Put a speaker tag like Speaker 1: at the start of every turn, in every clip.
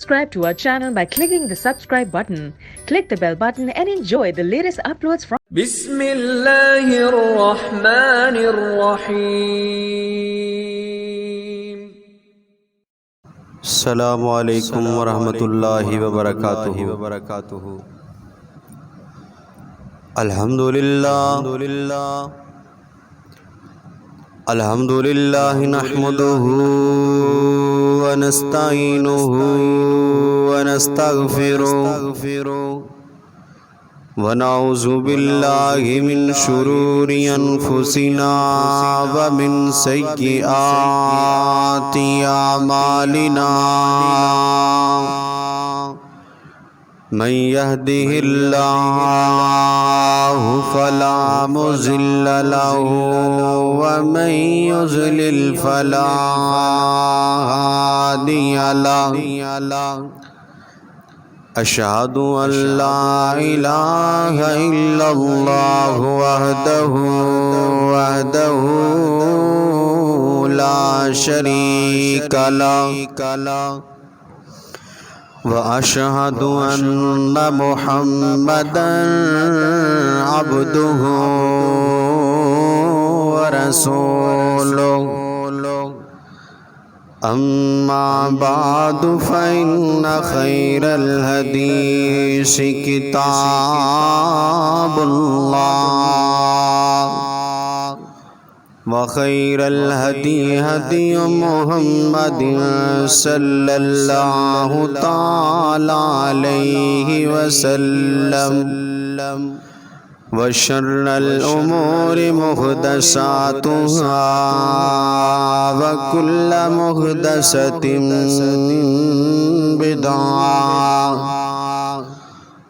Speaker 1: Subscribe to our channel by clicking the subscribe button. Click the bell button and enjoy the latest uploads from
Speaker 2: बिस्मिल्लाहिर्रहमानिर्रहीम।
Speaker 3: अस्सलामु अलैकुम वरहमतुल्लाहि वबरकातुहु। अल्हम्दुलिल्लाह नहमदुहु व नस्तईनुहु व नस्तगफिरुहु व नऊज़ु बिल्लाहि मिन शुरूरि अनफुसिना व मिन सय्यिआति अमालिना। मन यहदिहिल्लाहु फला मुज़िल्ल लहु व मन युज़लिल फला हादिय लहु। अशहदु अल्ला इलाहा इल्लल्लाह वहदहु ला शरीका लहु व अशहदु अन्ना मुहम्मदन अब्दुहु व रसूलुहु। अम्मा बादु फ़इन्ना खैरल हदीसी किताबुल्लाह व खैरल हदी हदी मुहम्मदिन सल्लल्लाहु तआला अलैहि वसल्लम व शर्रल उमूरि मुहदसातुहा व कुल्ल मुहदसतिन बिदअह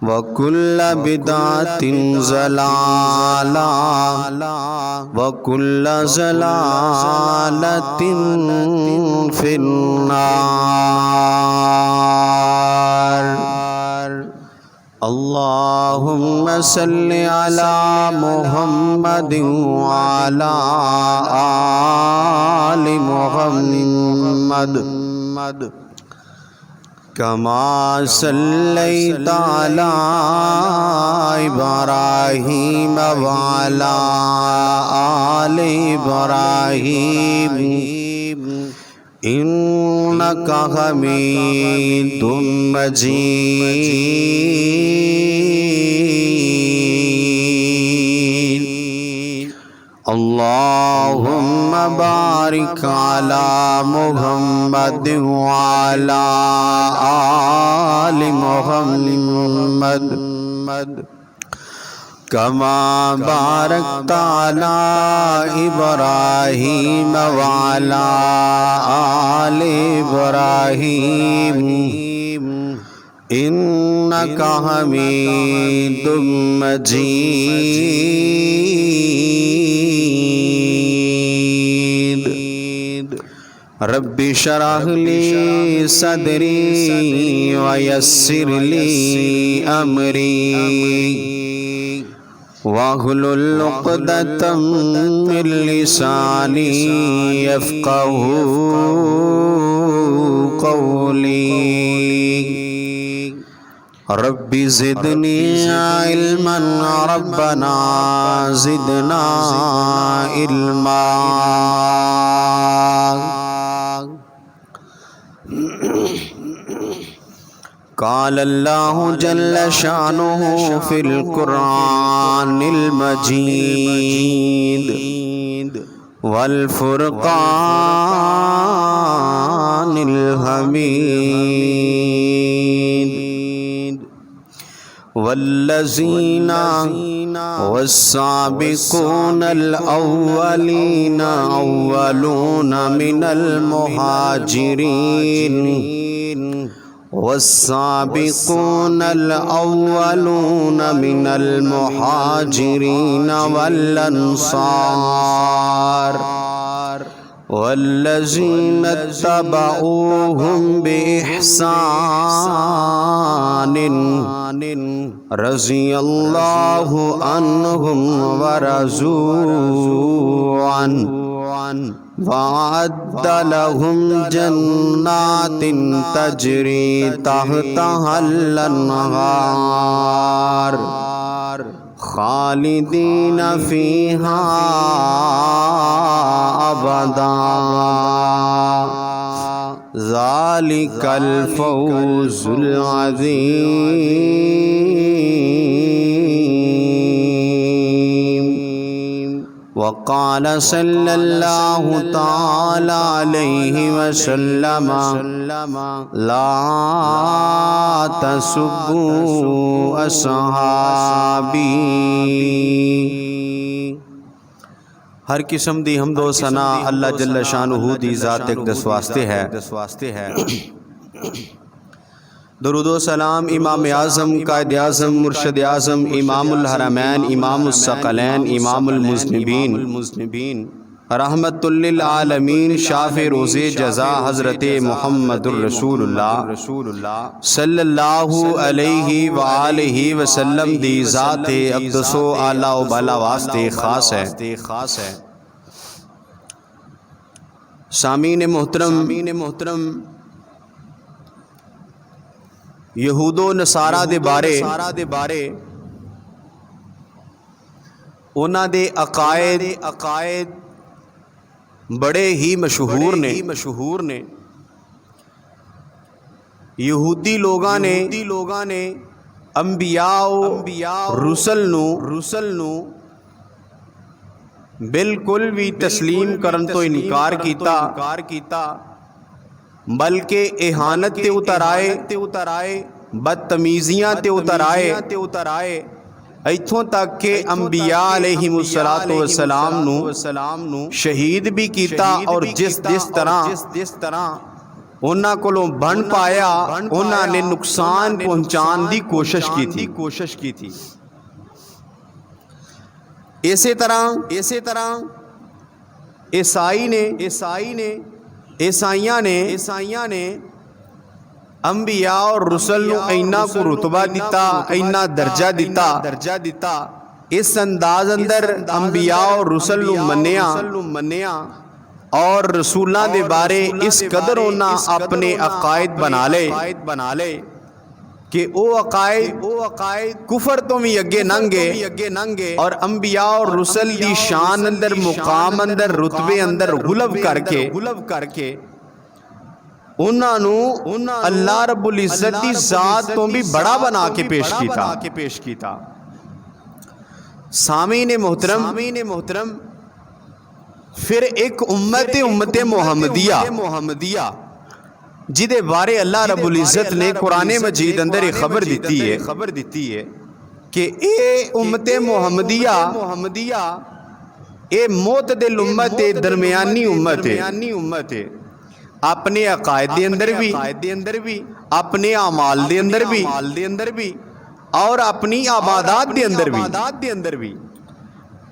Speaker 3: व कुल्ल बिदअतिन ज़लाला व कुल्ल ज़लालतिन फिन्नार। अल्लाहुम्मा सल्लि अला मुहम्मदिन व अला आलि मुहम्मद कमा सल्लैता अला इब्राहीम व अला आलि इब्राहीम इन्नका हमीदुम मजीद। अल्लाहुम्मा बारिक अला मुहम्मद व अला आलि मुहम्मद कमा बारकता अला इब्राहीम व अला आलि इब्राहीम इन्नका हमीदुम मजीद। रब्बि शरह ली सदरी व यस्सिर ली अमरी वाहलुल उक़दतम मिन लिसानी यफ़क़हू क़ौली। रब्बि ज़िदनी इल्मन रब्बना ज़िदना इल्मा। क़ाल अल्लाहु जल्ल शानुहु फ़िल क़ुरआनिल मजीद वल फ़ुरक़ानिल हमीद। वल्लज़ीना वस्साबिक़ूनल अव्वलीना अव्वलूना मिनल मुहाजिरीन वस्साबिक़ूनल अव्वलूना मिनल मुहाजिरीन वल अंसार वल्लज़ीना तबऊहुम बिइहसानिन रज़ियल्लाहु अन्हुम व रज़ू अन्हु वअद्द लहुम जन्नातिन तजरी तहतहल अन्हार खालिदीन फीहा अबदा ज़ालिकल फ़ौज़ुल अज़ीम। वक़ाल सल्लल्लाहु तआला अलैहि वसल्लम ला तसुब्बू असहाबी। हर किस्म दी हमदो सना अल्लाह जल्ल शानुहु दी ज़ात अक़दस वास्ते है। दुरूदो सलाम इमाम आज़म कायद आज़म मुर्शद आज़म इमामुल हरमैन इमामुस सकलैन इमामुल मुज़निबीन रहमतुल लिल आलमीन शाफ़े रोज़े जज़ा हज़रत मुहम्मदुर रसूलुल्लाह सल्लल्लाहु अलैहि व आलिहि वसल्लम दी ज़ात अक़दसो आला व बाला वास्ते ख़ास है। सामीन मोहतरम यहूदो नसारा दे बारे उन्हां दे अकायद बड़े ही मशहूर ने। यहूदी लोगां ने अंबिया रुसल नू बिल्कुल भी तस्लीम करन तो इनकार कीता बल्कि इहानत ते उतर आए बदतमीजियां ते उतर आए इत्थों तक के अंबिया अलैहिमुस्सलातु वस्सलाम नू शहीद भी कीता और जिस तरह उन्हां कोलों बन पाया उन्हां ने नुकसान पहुंचाने की कोशिश की थी। इसी तरह ईसाइयां ने अंबिया और रुसल नू इन्ना को रुतबा दिता इन्ना दर्जा दिता इस अंदाज अंदर अंबिया और रुसल नू मन्निया और रसूलां दे बारे इस कदर उन्हां अपने अकायद बना ले कि ओ अकायद कुफर तो भी अगे नंगे और अंबिया और रुसल दी शान अंदर मुकाम अंदर रुतबे अंदर गुलब करके उन्होंने अल्लाह रब्बुल इज़्ज़त दी ज़ात तो भी बड़ा बना के पेश कीता। सामीन मोहतरम फिर एक उम्मत मुहम्मदिया जिदे बारे अल्लाह रब्बुल इज़्ज़त ने कुरान मजीद अंदर एक खबर दी है कि ए उम्मत मुहम्मदिया ए मोतदिल उम्मत है, दरमियानी उम्मत है। अपने अकायद दे अंदर भी अपने अमाल दे अंदर भी और अपनी आबादात दे अंदर भी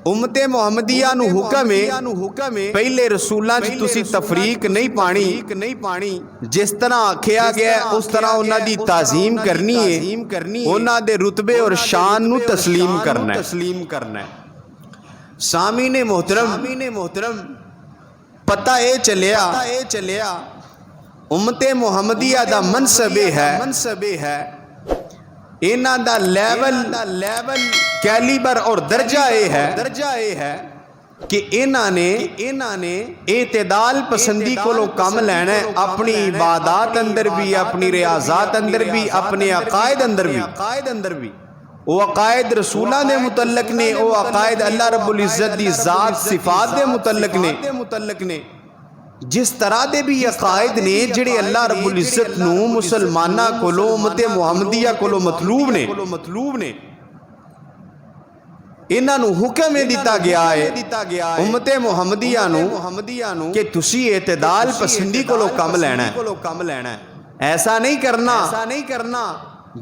Speaker 3: उम्मत मुहम्मदिया नू हुक्म है पहले रसूलां च तुसी तफरीक नहीं पानी जिस तरह आखिया गया उस तरह उन्हां दी ताज़ीम करनी है उन्हां दे रुतबे और शान नू तस्लीम करना है। सामीने मोहतरम पता ये चलिया उम्मत मुहम्मदिया दा मनसब है इन्हां दा लेवल कैलिबर और दर्जा ये है कि इन्हां ने एतदाल पसंदी कोलों कम लेना है अपनी इबादत अंदर भी अपनी रियाजात अंदर भी अपने अकायद अंदर भी वो अकायद रसूलां दे मुतल्लक ने वो अकायद अल्लाह रब्बुल इज़्ज़त दी ज़ात सिफात दे मुतल्लक ने जिस तरह दे भी अकायद ने जिहड़े अल्लाह रब्बुल इज़्ज़त नू मुसलमानां कोलों उम्मत मुहम्मदिया कोलों मतलूब ने इन्हां नू हुक्म दिता गया है उम्मत मुहम्मदिया नू कि तुसी एतदाल पसंदी कोलों कम लेना है। ऐसा नहीं करना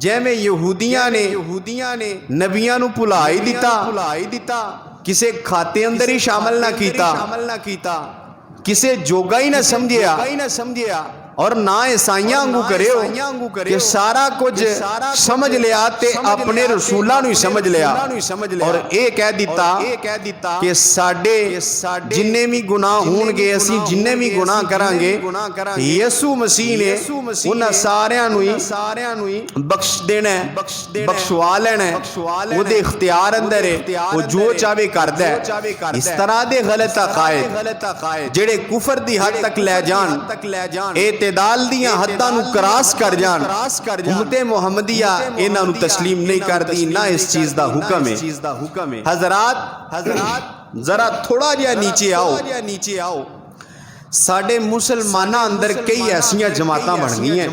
Speaker 3: जैमें यहूदियां ने नबियां नू भुलाई दिता किसे खाते अंदर ही शामिल ना कीता किसे जोगा ही ना समझिया और ना ईसाइयां वांगू करियो कि सारा कुछ समझ लिया ते अपने रसूलां नूं समझ लिया और ये कह दिता कि साडे जिन्ने भी गुनाह होणगे असीं जिन्ने भी गुनाह करांगे यसू मसीह ने उन्हां सारियां नूं ही बख्श देना है, बख्शवा लेना है, ओहदे इख्तियार अंदर है, वो जो चाहे करदा है। इस तरह दे गलत अकायद जेड़े कुफर दी हद तक ले जान, एतदाल दियां हद्दां नूं क्रॉस कर जान, उम्मते मुहम्मदिया इन्हां नूं तस्लीम नहीं करदी, ना इस चीज दा हुक्म है। हजरात जरा थोड़ा जिहा नीचे आओ। साडे मुसलमानां अंदर कई ऐसियां जमातां बन गईयां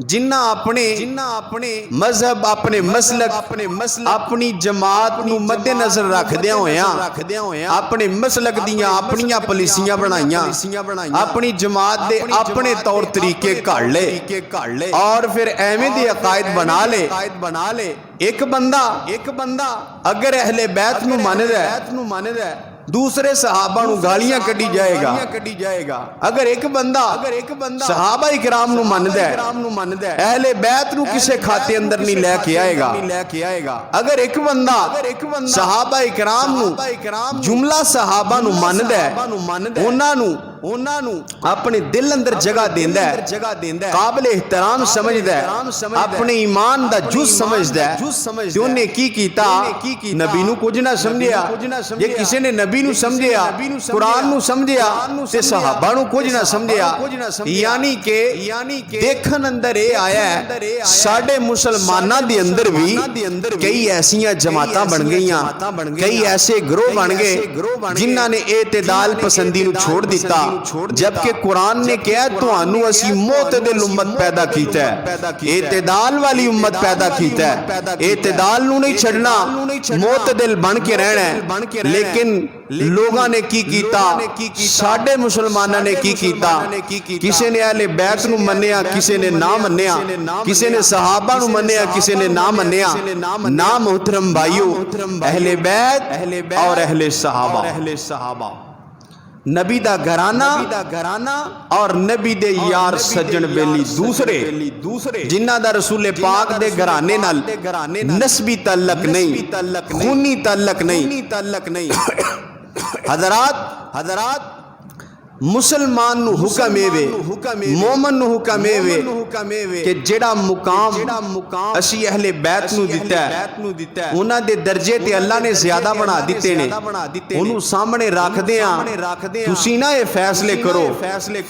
Speaker 3: जिन्ना अपने मजहब अपने मसलक अपनी जमात नूं मद्देनजर रखदियां होया अपने मसलक दियां अपनियां पॉलिसियां बनाईयां, अपनी जमात दे अपने तौर तरीके घड़ ले और फिर एवें दे अकायद बना ले। एक बंदा अगर अहले बैत नूं मनदा है, दूसरे सहाबा नूं गालियां कड्डी जाएगा। अगर एक बंदा सहाबा इकराम नूं मनदा है, अहले बैत नूं किसे खाते अंदर नहीं लेके आएगा। अगर एक बंदा सहाबा इकराम नूं जुमला सहाबा नूं मनदा है, उन्हां नूं अपने दिल अंदर जगह देंदा है, काबिल एहतराम समझदा है, अपने ईमान दा जुज़ समझदा है, ते उन्हें की कीता नबी नूं कुछ ना समझिया। जे किसी ने नबी नूं समझिया, कुरान नूं समझिया ते सहाबा नूं कुछ ना समझिया। यानी के देखन अंदर ये आया है साडे मुसलमानां दे अंदर भी कई ऐसियां जमातां बन गईयां, कई ऐसे ग्रोह बन गए जिन्हां ने एतदाल पसंदी नूं छोड़ दिता, जबकि कुरान ने कहा तुहानू असी मोतदिल उम्मत पैदा कीता है, एतदाल वाली उम्मत पैदा कीता है। एतदाल नूं नहीं छड़ना, मोतदिल बन के रहना है। लेकिन लोगां ने की कीता, साडे मुसलमानां ने की कीता, किसी ने अहले बैत नूं मन्निया, किसी ने ना मन्निया, किसी ने सहाबा नूं मन्निया, किसी ने ना मन्निया। ना मोहतरम भाइयों, अहले बैत और अहले सहाबा नबी दा घराना और नबी दे यार सज्जन बेली दूसरे जिन्हां दा रसूल पाक दे घराने नाल नस्बी तल्लक नहीं, खूनी तल्लक नहीं। हजरात मुसलमान नूं हुक्म एवे, मोमन नूं हुक्म एवे कि जेड़ा मुकाम असी अहले बैत नूं दिता है, उन्हां दे दर्जे ते अल्लाह ने ज्यादा बना दिते ने, उन्हूं सामने रखदियां तुसीं ना ये फैसले करो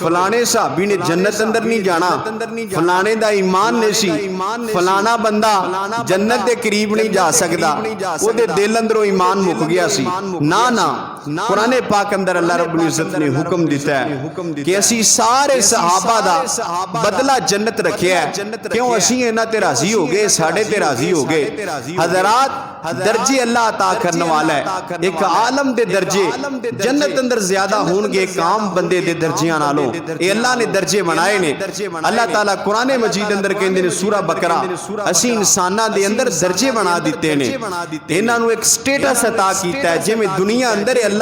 Speaker 3: फलाने सहाबी ने जन्नत अंदर नहीं जाना, फलाने दा ईमान नहीं सी, फलाना बंदा जन्नत दे करीब नहीं जा सकदा, ओदे दिल अंदरों ईमान मुक गया सी। ना कुरान पाक अंदर अल्लाह रब्बुल इज्जत ने हुक्म दिता है कि असी सारे सहाबा दा बदला जन्नत रखिया है। क्यों असी इन्हां ते राजी हो गए, साडे ते राजी हो गए। हजरात दर्जे अल्लाह अता करने वाला है। एक आलम दे दर्जे जन्नत अंदर ज्यादा होंगे एक आम बंदे दे दर्जियां नालों। ये अल्लाह ने दर्जे बनाए ने। अल्लाह ताला कुरान मजीद अंदर कहंदे ने सूरा बकरा असी इंसानां दे अंदर दर्जे बना दिते ने, इन्हां नूं एक स्टेटस अता कीता है जिवें दुनिया अंदर अल्लाह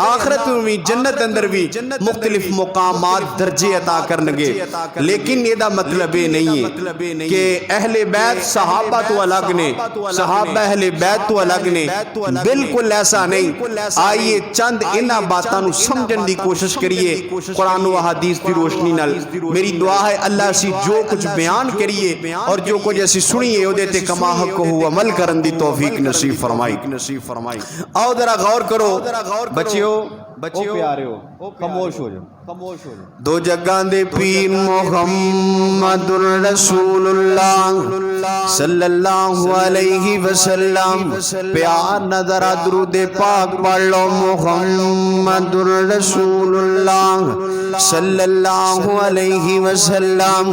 Speaker 3: आखिरत में भी जन्नत अंदर भी मुख्तलिफ मुकामात दर्जे अता करनगे। लेकिन ਇਹਦਾ मतलब ये नहीं है कि अहले बैत सहाबा तो अलग ने, सहाबा अहले बैत तो अलग ने, बिल्कुल ऐसा नहीं। आइए चंद इन्हां बातां नूं समझण दी कोशिश करिए कुरान व हदीस की रोशनी नाल। मेरी दुआ है अल्लाह असी जो कुछ बयान करिए और जो कुछ असी सुनिए उहदे ते कमा हक हो अमल करन दी तौफीक नसीब फरमाई। आओ जरा गौर करो बच्चियों प्यारे हो, खामोश हो जाओ। दो जगह दे पीर मुहम्मदुर रसूलुल्लाह सल्लल्लाहु अलैहि वसल्लम, प्यार नजर दरूद पाक पढ़ लो। मुहम्मदुर रसूलुल्लाह सल्लल्लाहु अलैहि वसल्लम।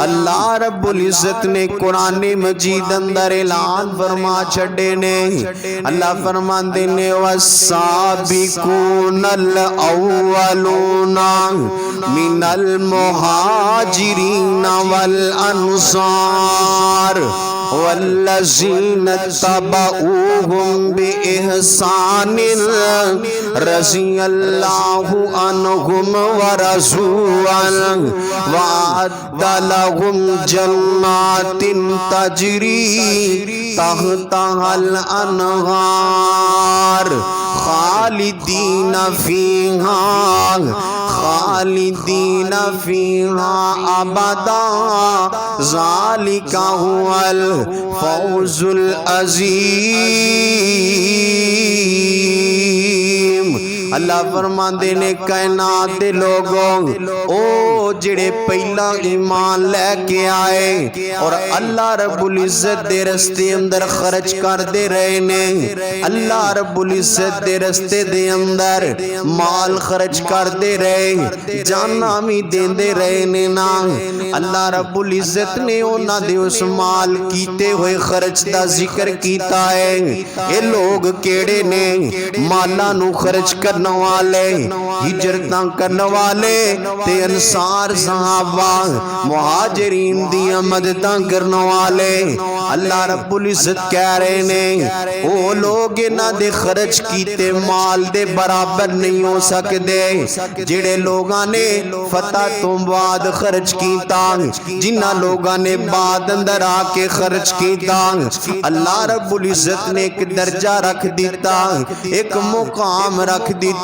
Speaker 3: अल्लाह रब्बुल इज्जत ने कुरान मजीद अंदर ऐलान फरमा छड़े ने। अल्लाह फरमांदे ने वस्साबिकून अव्वलूना मिनल मुहाजिरीन वल अंसार वल्लज़ीना तबऊहुम बिइहसान रज़ियल्लाहु अन्हुम व रज़ूअन वअद्द लहुम जन्नातिन तजरी तहतहल अनहार खालिदीना फीहा अबदा ज़ालिका हुवल फौजुल अज़ीम। अल्लाह फरमांदे ने कायनात दे लोगों ओ जिहड़े पहला ईमान लैके आए और अल्लाह रब्बुल इज्जत दे रस्ते अंदर खर्च करते रहे ने, अल्लाह रब्बुल इज्जत दे रस्ते दे अंदर माल खर्च करते रहे, जाना भी देंदे रहे ने ना। अल्लाह रब्बुल इज्जत ने उन्हां दे उस माल कीते हुए खर्च दा जिक्र कीता है। ये लोग केड़े ने? मालां नू खर्च करने वाले, हिजरतां करने वाले ते अंसार सहाबा मुहाजिरीन दी मददां करने वाले। अल्लाह रब्बुल इज्जत कह रहे ने ओ लोग इन्हां दे खर्च कीते माल दे बराबर नहीं हो सकते जिहड़े लोगां ने फतह तो बाद खर्च कीता, जिन्हां लोगां ने बाद अंदर आके खर्च कीता। अल्लाह रब्बुल इज्जत ने एक दर्जा रख दिता, एक मुकाम रख दिता।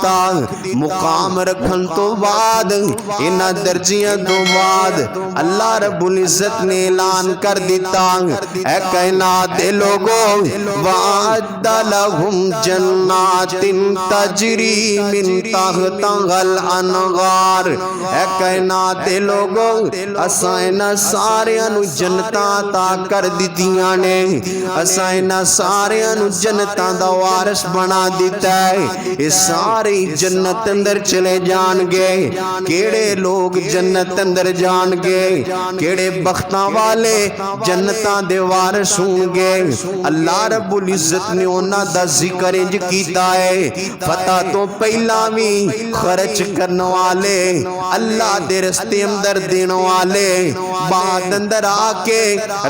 Speaker 3: मुकाम रखन तो बाद इन्हां दर्जियां तो बाद अल्लाह रब्बुल इज्जत ने ऐलान कर दिता ऐ कायनात दे लोगों वअद्द लहुम जन्नातिन तजरी मिन तहतिहल अनहार। ऐ कायनात दे लोगों असां इन्हां सारियां नू जन्नतां अता कर दित्तियां ने, असां इन्हां सारियां नू जन्नतां दा वारिस बना दिता है। ये सारे जन्नत अंदर चले जाणगे। केड़े लोग जन्नत अंदर जाणगे? केड़े बख्तां वाले जन्नतां दे वारिस होंगे? अल्लाह रब्बुल इज्जत ने उन्हां दा जिक्र इंज कीता है, फतह तो पहला भी खर्च करने वाले, अल्लाह दे रस्ते अंदर देने वाले, बाद अंदर आके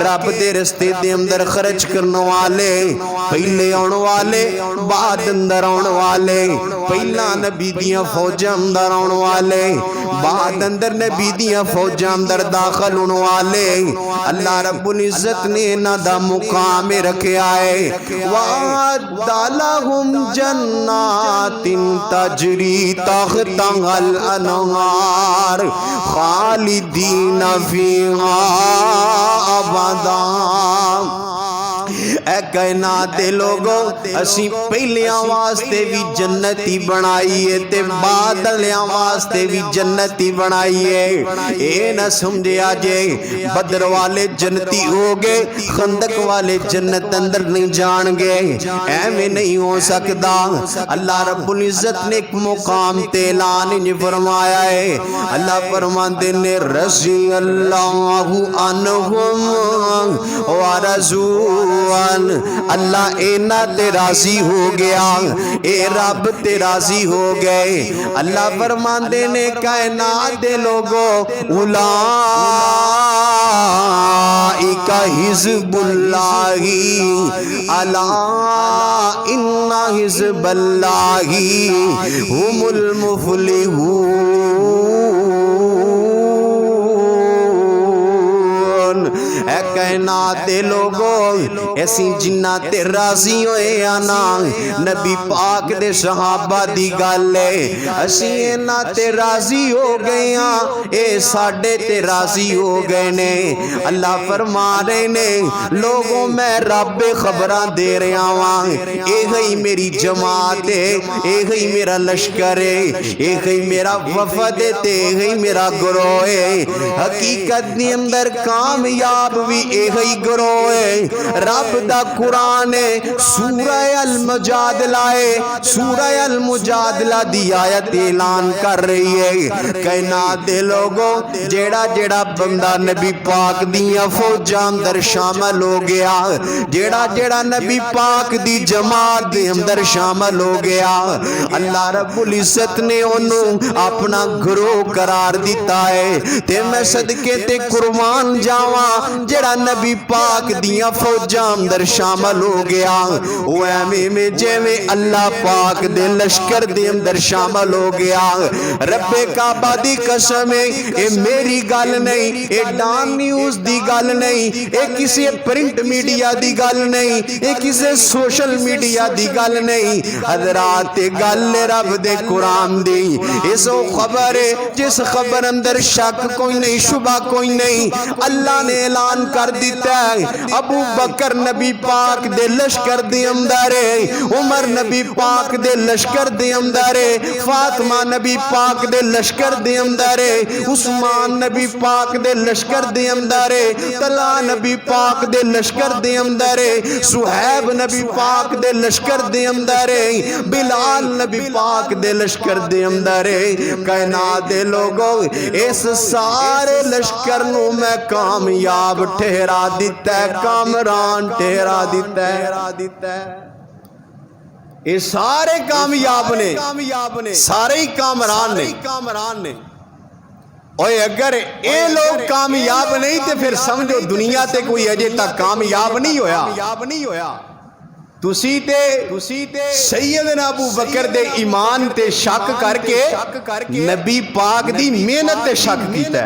Speaker 3: रब दे रस्ते दे अंदर खर्च करने वाले, पहले आने वाले बाद अंदर आने वाले, पहला नबी दियां फौजां अंदर आने वाले, बाद अंदर नबी दियां फौजां अंदर दाखिल होने वाले। अल्लाह रब्बुल इज्जत ने इन्हां दा मुकाम रखा है वअद्द लहुम जन्नातिन तजरी तहतिहल अनहार खालिदीना फीहा अबदा। ऐ कायनात दे लोगों असी पहलियां वास्ते भी जन्नती बनाई है ते बादलियां वास्ते भी जन्नती बनाई है। ये ना समझिया जे बदर वाले जन्नती हो गए, खंदक वाले जन्नत अंदर नहीं जाएंगे, ऐवें नहीं हो सकता। अल्लाह रब्बुल इज्जत ने एक मुकाम ते ऐलान फरमाया है। अल्लाह फरमाते ने रज़ियल्लाहु अन्हुम व रज़ूअन। अल्लाह इन्हां ते राजी हो गया, ए रब ते राजी हो गए। अल्लाह फरमाते ने कायनात दे लोगों उलाइका हिज़्बुल्लाही अला इन्ना हिज़्बल्लाही हुमुल मुफ़्लिहून। ऐ कायनात दे लोगों ऐसी जिन्ना ते राजी होए आना नबी पाक दे सहाबा दी गल है, असी इन्हां ते राजी हो गए हां, ए साडे ते राजी हो गए ने। अल्लाह फरमा रहे ने लोगों मैं रब खबरां दे रहा वां, यही मेरी जमात है, यही मेरा लश्कर है, यही मेरा वफद है ते यही मेरा गिरोह है। हकीकत दे अंदर कामयाब भी यही गिरोह है। रब दा कुरान है सूरह अल मुजादला है, सूरह अल मुजादला दी आयत ऐलान कर रही है कायनात दे लोगों जेड़ा जेड़ा बंदा नबी पाक दियां फौजां अंदर शामिल हो गया, जेड़ा जेड़ा नबी पाक दी जमात दे अंदर शामिल हो गया, अल्लाह रब्बुल इज्जत ने ओनू अपना गिरोह करार दिता है। ते मैं सदके ते कुर्बान जावां जड़ा नबी पाक दियां फौजां अंदर शामिल हो गया वो एवें में जिवें अल्लाह पाक दे लश्कर दे अंदर शामिल हो गया। रब्बे काबा दी कसम है ये मेरी गल नहीं, ये डॉन न्यूज़ दी गल नहीं, ये किसी प्रिंट मीडिया दी गल नहीं, ये किसी सोशल मीडिया दी गल नहीं, हजरात गल रब दे कुरान दी। इस खबर है जिस खबर अंदर शक कोई नहीं, शुबा कोई नहीं। अल्लाह ने ऐलान कर दिता है अबू बकर नबी पाक दे लश्कर दे अंदर है, उमर नबी पाक दे लश्कर दे अंदर है, फातिमा नबी पाक दे लश्कर दे अंदर है, उस्मान नबी पाक दे लश्कर दे अंदर है, तला नबी पाक दे लश्कर दे अंदर है, सुहैब नबी पाक दे लश्कर दे अंदर है, बिलाल नबी पाक दे लश्कर दे अंदर है। कायनात दे लोगों इस सारे लश्कर नू मैं कामयाब ठहरा दिता है, कामरान ठहरा दिता है। ये सारे कामयाब ने, सारे ही कामरान ने। और अगर ये लोग कामयाब नहीं तो फिर समझो दुनिया ते कोई अजे तक कामयाब नहीं होया। तुसी ते सैयदना अबू बकर दे ईमान ते शक करके नबी पाक दी मेहनत ते शक कीता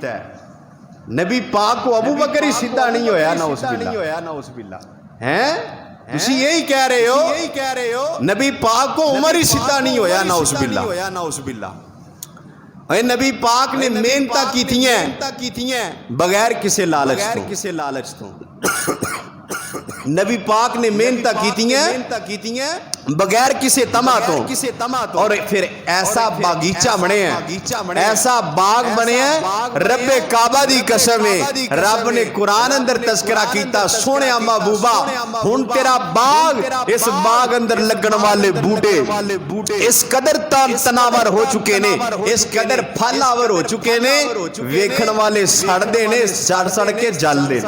Speaker 3: है। नबी पाक को अबू बकर ही सीधा नहीं होया ना उस बिल्ला हैं, तुसी यही कह रहे हो नबी पाक को उमर ही सीधा नहीं होया ना उस बिल्ला। नबी पाक ने मेहनत की थी बगैर किसी लालच तो। नबी पाक ने मेहनत की थी बगैर किसी तमा तो। और फिर ऐसा बागीचा बने हैं, ऐसा बाग बने हैं। रब्बे काबा दी कसम है, रब ने कुरान अंदर तस्करा कीता सोने महबूबा हुन तेरा बाग, इस बाग अंदर लगन वाले बूटे इस कदर तनावर हो चुके ने, इस कदर फलावर हो चुके ने, वेखण वाले सड़दे ने, सड़ के जल दे।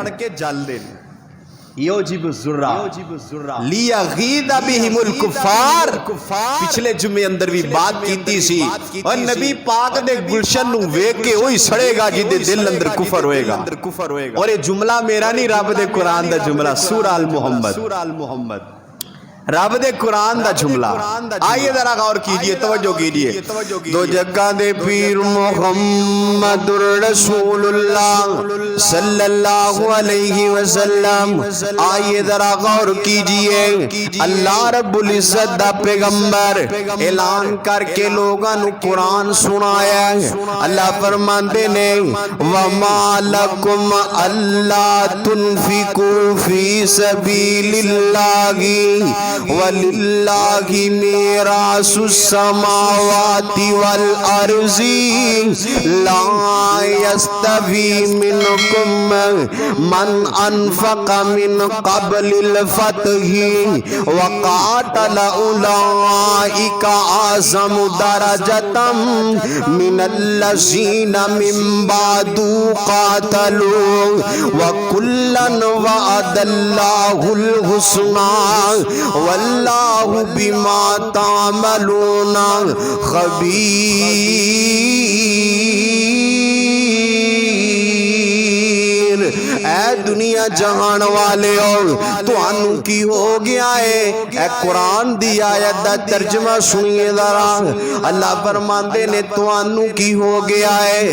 Speaker 3: पिछले जुमे अंदर भी बात की सी और नबी पाक दे गुलशन नू वेख के वही सड़ेगा जिदे दिल अंदर कुफर होएगा। और ये जुमला मेरा नहीं, रब दे कुरान दा जुमला, सूरा अल मुहम्मद रब दे कुरान दा जुमला। आइए जरा गौर कीजिए, तवज्जो कीजिए। दो जगह दे पीर मुहम्मदुर रसूलुल्लाह सल्लल्लाहु अलैहि वसल्लम। आइए जरा गौर कीजिए, अल्लाह रब्बुल इज्जत दा पैगंबर ऐलान करके लोगां नु कुरान सुनाया। अल्लाह फरमांदे ने वमा लकुम अल्ला तुनफिकू फी सबीलिल्लाहि वलिल्लाहि मीरासुस समावाति वल अर्ज़ि ला यस्तवी मिनकुम मन अनफक़ मिन क़ब्लिल फ़त्हि व क़ातल उलाइका आज़मु दरजतम मिनल्लज़ीना मिन बादु क़ातलू व कुल्लन वअदल्लाहुल हुस्ना वल्लाहु बिमा तामलूना खबीर। ऐ दुनिया जहान वाले हो तुहानू की हो गया है? ऐ कुरान दी आयत दा तर्जमा सुनिए जरा। अल्लाह फरमांदे ने तुहानू की हो गया है?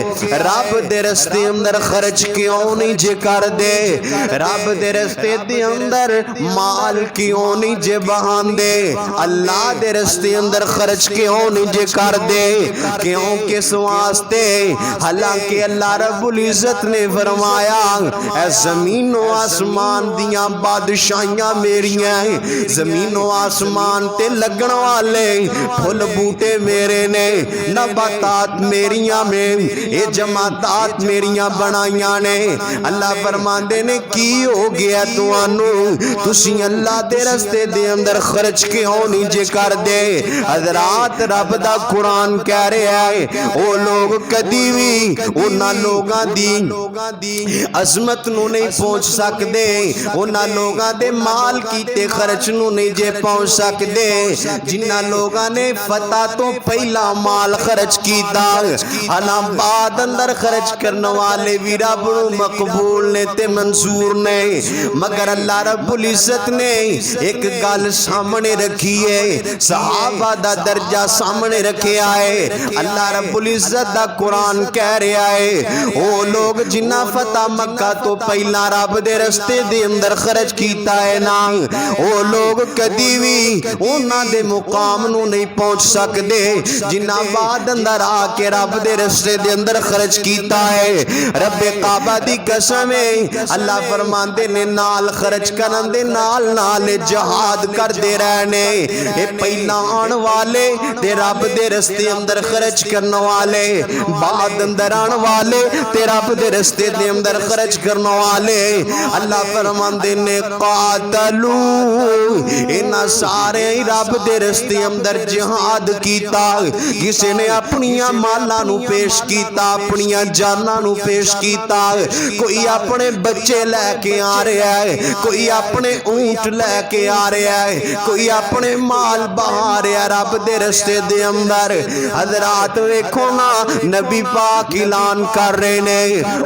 Speaker 3: रब दे रस्ते अंदर खर्च क्यों नहीं जे कर दे? रब दे रस्ते दे अंदर माल क्यों नहीं जे बहांदे? अल्लाह दे रस्ते अंदर खर्च क्यों नहीं जे कर दे? क्यों किस वास्ते? हालांकि अल्लाह रब्बुल इज्जत ने फरमाया ऐ जमीनो आसमान दियां बादशाहियां मेरियां, जमीनो आसमान ते लगन वाले फुल बूटे मेरे ने, नबातात मेरियां में, ये जमातात मेरियां बनाइयां ने। अल्लाह फरमांदे ने की हो गया तुहानू? तुसी अल्लाह दे रस्ते दे अंदर खर्च क्यों नहीं जे कर दे? हजरात रब दा कुरान कह रहा है ओ लोग कदी भी उन्हां लोगां दी अजमत नूं नहीं पहुंच सकते, उन्हां लोगां दे माल कीते खर्च नूं नहीं जे पहुंच सकते जिन्हां लोगां ने फतह तो पहला माल खर्च कीता। हना बाद अंदर खर्च करने वाले भी रब नूं मकबूल ने ते मंजूर ने, मगर अल्लाह रब्बुल इज्जत ने एक गल सामने रखी है, सहाबा दा दर्जा सामने रखिया है। अल्लाह रब्बुल इज्जत दा कुरान कह रहा है वो लोग जिन्ना फतह मक्का तो पहला रब दे रस्ते दे अंदर खर्च कीता है ना, वो लोग कदी भी उन्हां दे मुकाम नूं नहीं पहुंच सकते जिन्ना बाद अंदर आके रब दे रस्ते दे अंदर खर्च कीता है। रब्बे काबा दी कसम है, अल्लाह फरमांदे ने नाल खर्च करन दे नाल नाल जहाद करदे रहने। ये पहला आने वाले ते रब दे रस्ते अंदर खर्च करने वाले, बाद अंदर आने वाले ते रब दे रस्ते दे अंदर खर्च करने वाले। अल्लाह फरमांदे ने कातलू, इन्हां सारे ही रब दे रस्ते अंदर जिहाद कीता। किसी ने अपनियां मालां नूं पेश कीता, अपनियां जानां नूं पेश कीता। कोई अपने बच्चे लैके आ रहा है, कोई अपने ऊंट लैके आ रहा है, कोई अपने माल बहा रहा रब दे रस्ते दे अंदर। हजरात वेखो ना, नबी पाक ऐलान कर रहे ने,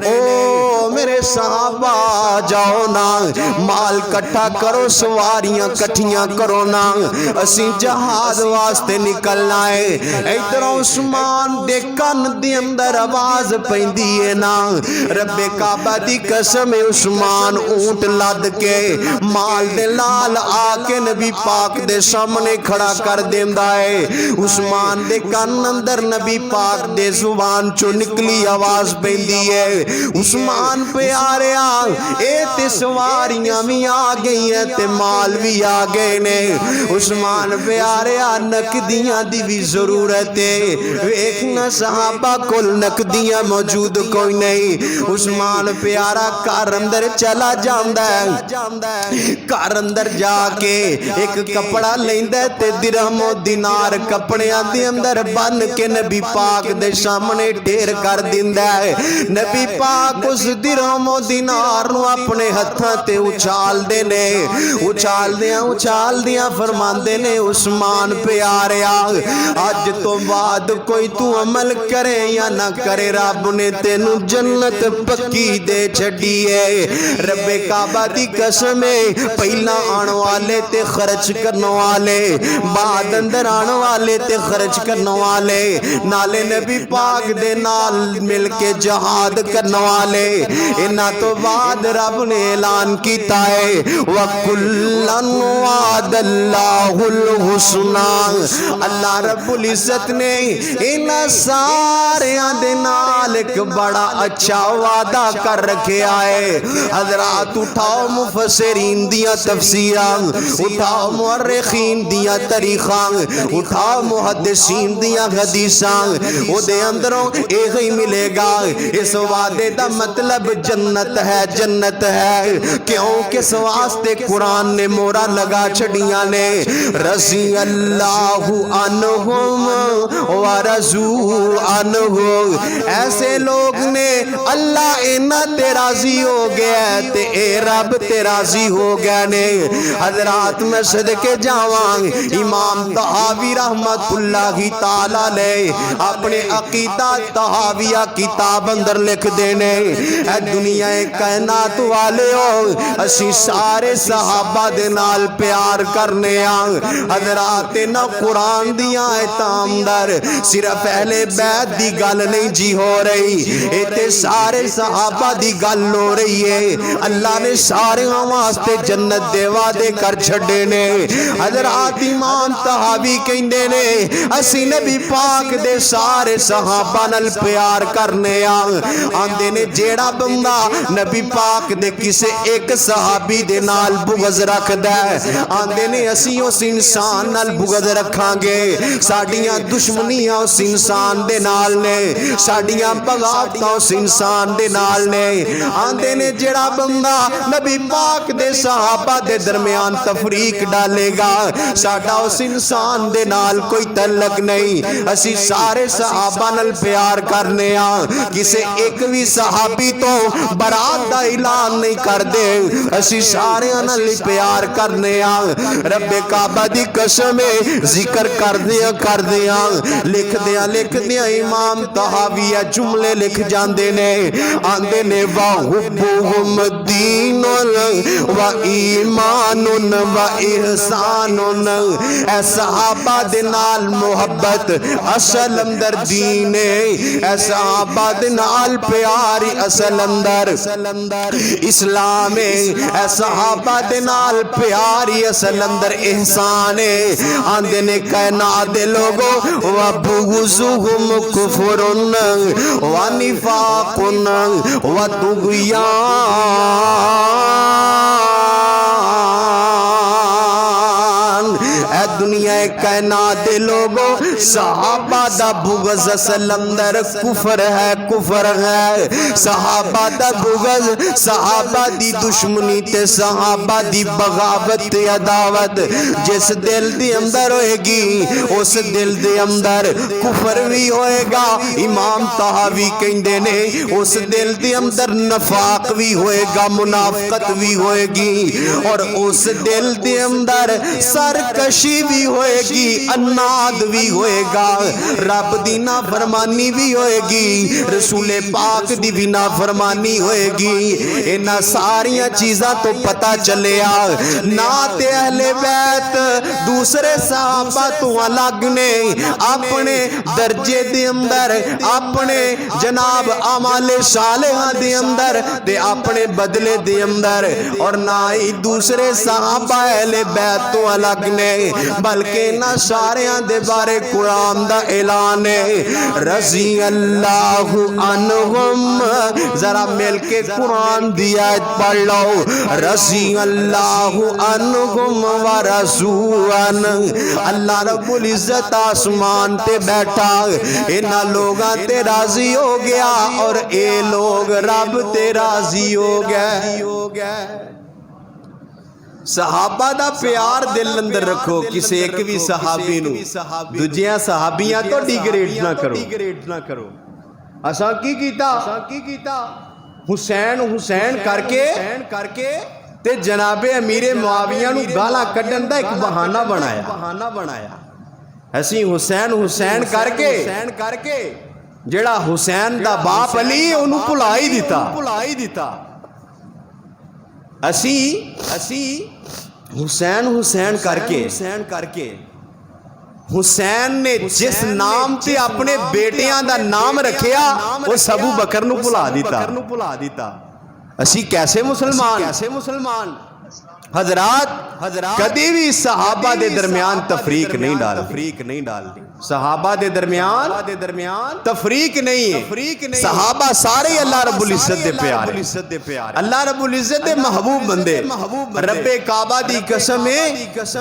Speaker 3: ओ मेरे सहाबा जाओ ना, माल कट्ठा करो, सवारियां कट्ठियां करो ना, असी जहाज वास्ते निकलना है। इधर उस्मान दे कन दे अंदर आवाज पैंदी है ना, रब्बे काबा दी कसम है, उस्मान ऊंट लद के माल दे लाल आके नबी पाक दे सामने खड़ा कर देंदा है। उस्मान दे कन अंदर नबी पाक दे जुबान चो निकली आवाज पैंदी है, उस्मान पे आ रहा ए ते सवारियां भी आ गई है ते माल भी आ गए ने। उस्मान पे आ रहा नकदियां दी भी जरूरत है, वेखना सहाबा कोल नकदियां मौजूद कोई नहीं। उस्मान प्यारा घर अंदर चला जांदा है, घर अंदर जाके एक कपड़ा लेंदा ते दिरहम दिनार कपड़ियां दे अंदर बन के नबी पाक दे सामने ढेर कर दिंदा है। नबी पाक उस दिरहम दिनार नूं अपने हत्थां ते उछालदे ने, उछालदियां फरमांदे ने, उस्मान प्यारिया अज तो बाद कोई तू अमल करे या ना करे, रब ने तेनू जन्नत पक्की दे छड़ी है। रब्बे काबा दी कसम है, पहला आने वाले ते खर्च करने वाले, बाद अंदर आने वाले ते खर्च करने वाले, नाले नबी पाक दे नाल मिल के जहाद करने वाले। इन्हां तो बाद रब ने ऐलान कीता है वकुल्लन वादल्लाहुल हुस्ना, अल्लाह रब्बुल इज्जत ने इन्हां सारियां दे नाल एक बड़ा अच्छा वादा कर रखिया है। हजरात उठाओ मुफस्सिरीन दियां तफसीरां, उठाओ मुअर्रिखीन दियां तारीखां, उठाओ मुहद्दिसीन दियां हदीसां, ओदे अंदरों एक ही मिलेगा इस वादे दा मतलब जन्नत है, जन्नत है। क्यों किस वास्ते कुरान ने मोहरा लगा छड़ियां ने, रज़ी अल्लाहु अन्हुम व रज़ू अन्हु, ऐसे लोग ने अल्लाह इन्हां ते राजी हो गया ते ए रब ते राजी हो गए ने। हजरात मैं सदके जावां, इमाम तहावी रहमतुल्लाहि ताला अलैह अपने अकीदा तहाविया किताब अंदर लिख देने, ए दुनिया कायनात वाले हो असी सारे सहाबा दे नाल प्यार करने आ। हजरात ना कुरान दियां आयतां अंदर सिर्फ अहले बैत दी गल नहीं जी हो रही, इत्थे सारे सहाबा दी गल हो रही है। अल्लाह ने सारे वास्ते जन्नत दे वादे कर छड़े ने। हजरात इमाम तहावी कहंदे ने असी नबी पाक दे सारे सहाबा नाल प्यार करने आंदे ने, जेड़ा बंदा नबी पाक दे किसे एक सहाबी दे नाल बुग़्ज़ रखदा है, आंदे ने असी उस इंसान नाल बुग़्ज़ रखांगे, साडियां दुश्मनियां उस इंसान दे नाल ने, साडियां बगावतां उस इंसान दे नाल ने। आंदे ने जेड़ा बंदा नबी पाक दे सहाबा दे दरमियान तफरीक डालेगा, साडा उस इंसान दे नाल कोई तल्लक नहीं। असी सारे सहाबा नाल प्यार करने आ, किसे एक भी सहाबी तो बरात दा ऐलान नहीं करदे, असी सारे नाल प्यार करने आ। रब्बे काबा दी कसम जिक्र करदिया लिखदिया इमाम तहावी जुमले लिख जांदे ने, आंदे ने वाहुब्बुहुम दीनुन व ईमानुन व इहसानुन। ऐ सहाबा दे नाल मोहब्बत असल अंदर दीन है, ऐ सहाबा दे नाल प्यार असल अंदर इस्लाम है, ऐ सहाबा दे नाल प्यार असल अंदर एहसान है। आंदे ने कायनात दे लोगो व बुग़्ज़ुहुम कुफ्रुन व निफाकुन व तुग़यान। ऐ दुनिया कायनात दे लोगो सहाबा दा बुग़्ज़ असल अंदर कुफर है। सहाबा दा बुग़्ज़, सहाबा दी दुश्मनी ते सहाबा दी बगावत ते अदावत जिस दिल दे अंदर होएगी उस दिल दे अंदर कुफर भी होएगा। इमाम तहावी कहंदे ने उस दिल दे अंदर नफाक भी होएगा, मुनाफकत भी होएगी, और उस दिल दे अंदर सरकशी भी होएगी, अन्नाद भी होएगा, रब दी नाफरमानी भी होएगी, रसूले पाक दी भी नाफरमानी होएगी। इन्हां सारियां चीज़ां तो पता चलिया ना ते अहले बैत दूसरे सहाबा तो अलग ने, अपने दर्जे दे अंदर, अपने जनाब अमाले सालेहा दे अंदर ते अपने बदले दे अंदर, और ना ही दूसरे सहाबा अहले बैत तो अलग ने, बल्कि ना सारियां दे बारे कुरान दा ऐलान है रज़ी अल्लाहु अन्हुम। जरा मिल के कुरान दी आयत पढ़ लो, रज़ी अल्लाहु अन्हुम व रसूलन। अल्लाह रब्बुल इज्जत आसमान ते बैठा इन्हां लोगां ते राजी हो गया, और ए लोग रब ते राजी हो गए। सहाबा दा प्यार दिल अंदर रखो, किसी एक भी सहाबी नूं दूजियां सहाबियां तो डिग्रेड ना करो। असां की कीता हुसैन करके ते जनाबे अमीरे मुआविया नूं गालां कड्ढण दा एक बहाना बनाया। असीं हुसैन करके जेड़ा हुसैन दा बाप अली ओनूं भुला ही दिता। असी हुसैन करके हुसैन ने जिस नाम से अपने बेटियां दा नाम रखिया वो सबू बकर नूं भुला दिता। असी कैसे मुसलमान हजरात कभी भी सहाबा दे दरमियान तफरीक नहीं डालती। सहाबा दे दरमियान तफरीक नहीं है। सहाबा सारे अल्लाह रब्बुल इज्जत दे प्यारे, अल्लाह रब्बुल इज्जत दे महबूब बंदे। रब्बे काबा दी कसम है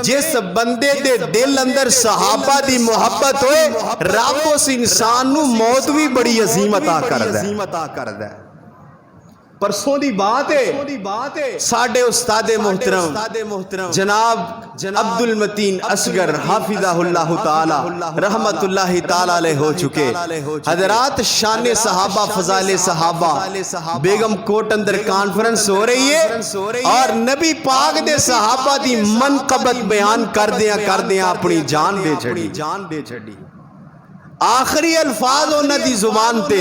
Speaker 3: जिस बंदे दे दिल अंदर सहाबा दी मोहब्बत होए, रब उस इंसान नूं मौत भी बड़ी अजीम अता करदा है। परसों दी बात है साडे उस्तादे मोहतरम जनाब अब्दुल मतीन असगर हाफिज़हुल्लाह ताला रहमतुल्लाहि ताला अलैह हो चुके। हजरात शान सहाबा फजाले सहाबा बेगम कोट अंदर कॉन्फ्रेंस हो रही है, और नबी पाक दे सहाबा दी मनकबत बयान करदियां अपनी जान दे छड़ी। आखिरी अल्फाज उन्हां दी जुबान ते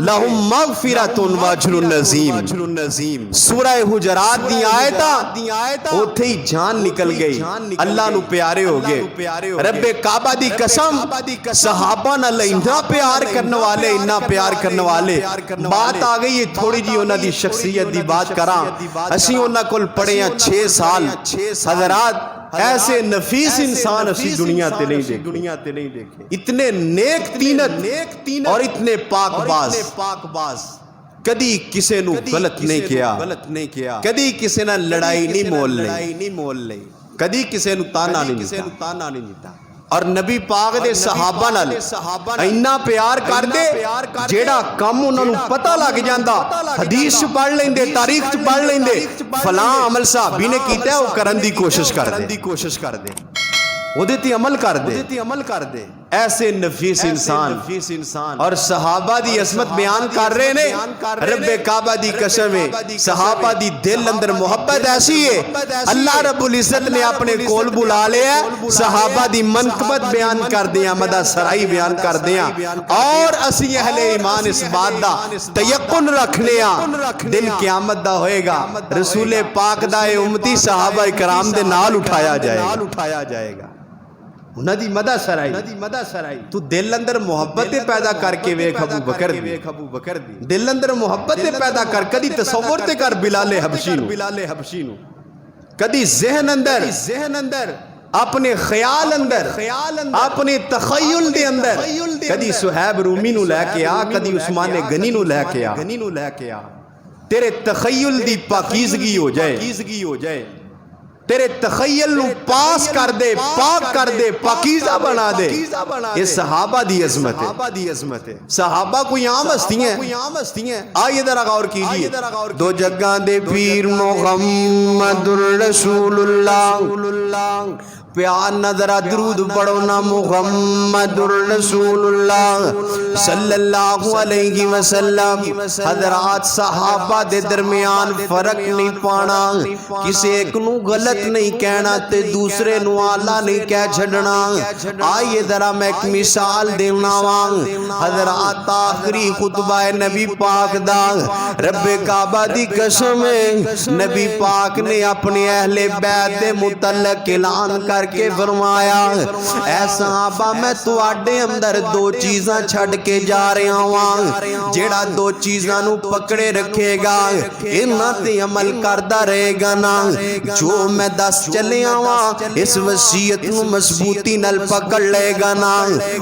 Speaker 3: लहुम मगफिरतुन व अजरुन नज़ीम। सूरह हुजरात दी आयत उथे ही जान निकल गई, अल्लाह नू प्यारे हो गए। रब्बे काबा दी कसम सहाबा नाल इन्ना प्यार करने वाले बात आ गई है। थोड़ी जी उन्हां दी शख्सियत दी बात करां। असीं उन्हां कोल पढ़े 6 साल। हजरात ऐसे नफीस इंसान असी दुनिया ते नहीं देखे। इतने नेक तीनत और इतने पाकबाज। कदी किसे नू गलत नहीं किया, कदी किसे ना लड़ाई नहीं मोल ली, कदी किसे नू ताना नहीं दिता। और नबी पाक दे सहाबा नाल इन्ना प्यार करदे जेड़ा कम उन्हां नूं पता लग जांदा, हदीस च पढ़ लेंदे, तारीख च पढ़ लेंदे, फलां अमल सहाबी ने कीता, वो करन दी कोशिश करदे, ओदे ते अमल करदे। ऐसे नफीस इंसान और सहाबा दी असमत बयान कर रहे ने। रब्बे काबा दी कसम है, सहाबा दी दिल अंदर मोहब्बत ऐसी है, अल्लाह रब्बुल इज्जत ने अपने कोल बुला लिया। सहाबा दी मनकबत बयान कर दिया, मदा सराई बयान कर दिया। और असी अहले ईमान इस बात दा तयक्कुन रखने दिन क़यामत दा होएगा, रसूले पाक दा उम्मती सहाबा इकराम दे नाल उठाया जाएगा। उन्हां मदा सराई तू दिल अंदर मुहब्बत पैदा करके वेख अबू बकर दी दिल अंदर मुहब्बत पैदा कर। कदी तसव्वुर ते कर बिलाले हबशी नू, कदी ज़हन अंदर अपने ख्याल अंदर अपने तखय्युल दे अंदर कदी सुहैब रूमी नू लैके आ, कदी उस्मान गनी नू लैके आ। तेरे तखय्युल दी पाकीज़गी हो जाए, तेरे तखय्युल नू पास कर दे, पाक कर दे, पाकीज़ा बना दे। ये सहाबा दी अज़मत है। सहाबा कोई आम हस्ती हैं। आइए जरा गौर कीजिए। दो जगह दे पीर मुहम्मदुर रसूलुल्लाह, प्यार नजरा दरूद पढ़ो ना मुहम्मदुर रसूलुल्लाह सल्लल्लाहु अलैहि वसल्लम। हज़रात सहाबा दे दरमियान फर्क नहीं पाना, किसी एक नू गलत नहीं कहना ते दूसरे नू आला नहीं कह छड़ना। आइए जरा मैं एक मिसाल देना वां। हज़रात आखिरी खुतबा नबी पाक दा, रब्बे काबा दी कसम है, नबी पाक ने अपने अहले बैत दे मुतल्लक ऐलान करके फरमाया, ऐ सहाबा मैं तुहाडे अंदर दो चीज़ां छड़ के जा रहा वां। जेड़ा दो चीज़ां नू पकड़े रखेगा, इन्हां ते अमल करदा रहेगा ना, जो मैं दस चलिया वां इस वसीयत नू मजबूती नाल पकड़ लेगा ना,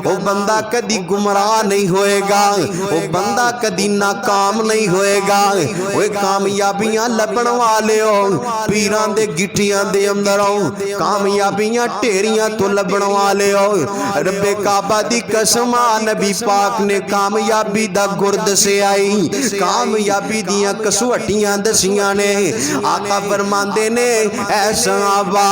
Speaker 3: वो बंदा कदी गुमराह नहीं होएगा, वो बंदा कदी नाकाम नहीं होएगा। वो कामयाबियां लभण वाले हो पीरां दे गिट्टियां दे अंदर हो, कामयाबियां ढेरियां तो लभण वाले हो। रब्बे काबा दी कसम नबी पाक ने कामयाबी दा गुरद से आई, कामयाबी दियां कसवटियां दसियां ने। आका फरमांदे ने, ऐ सहाबा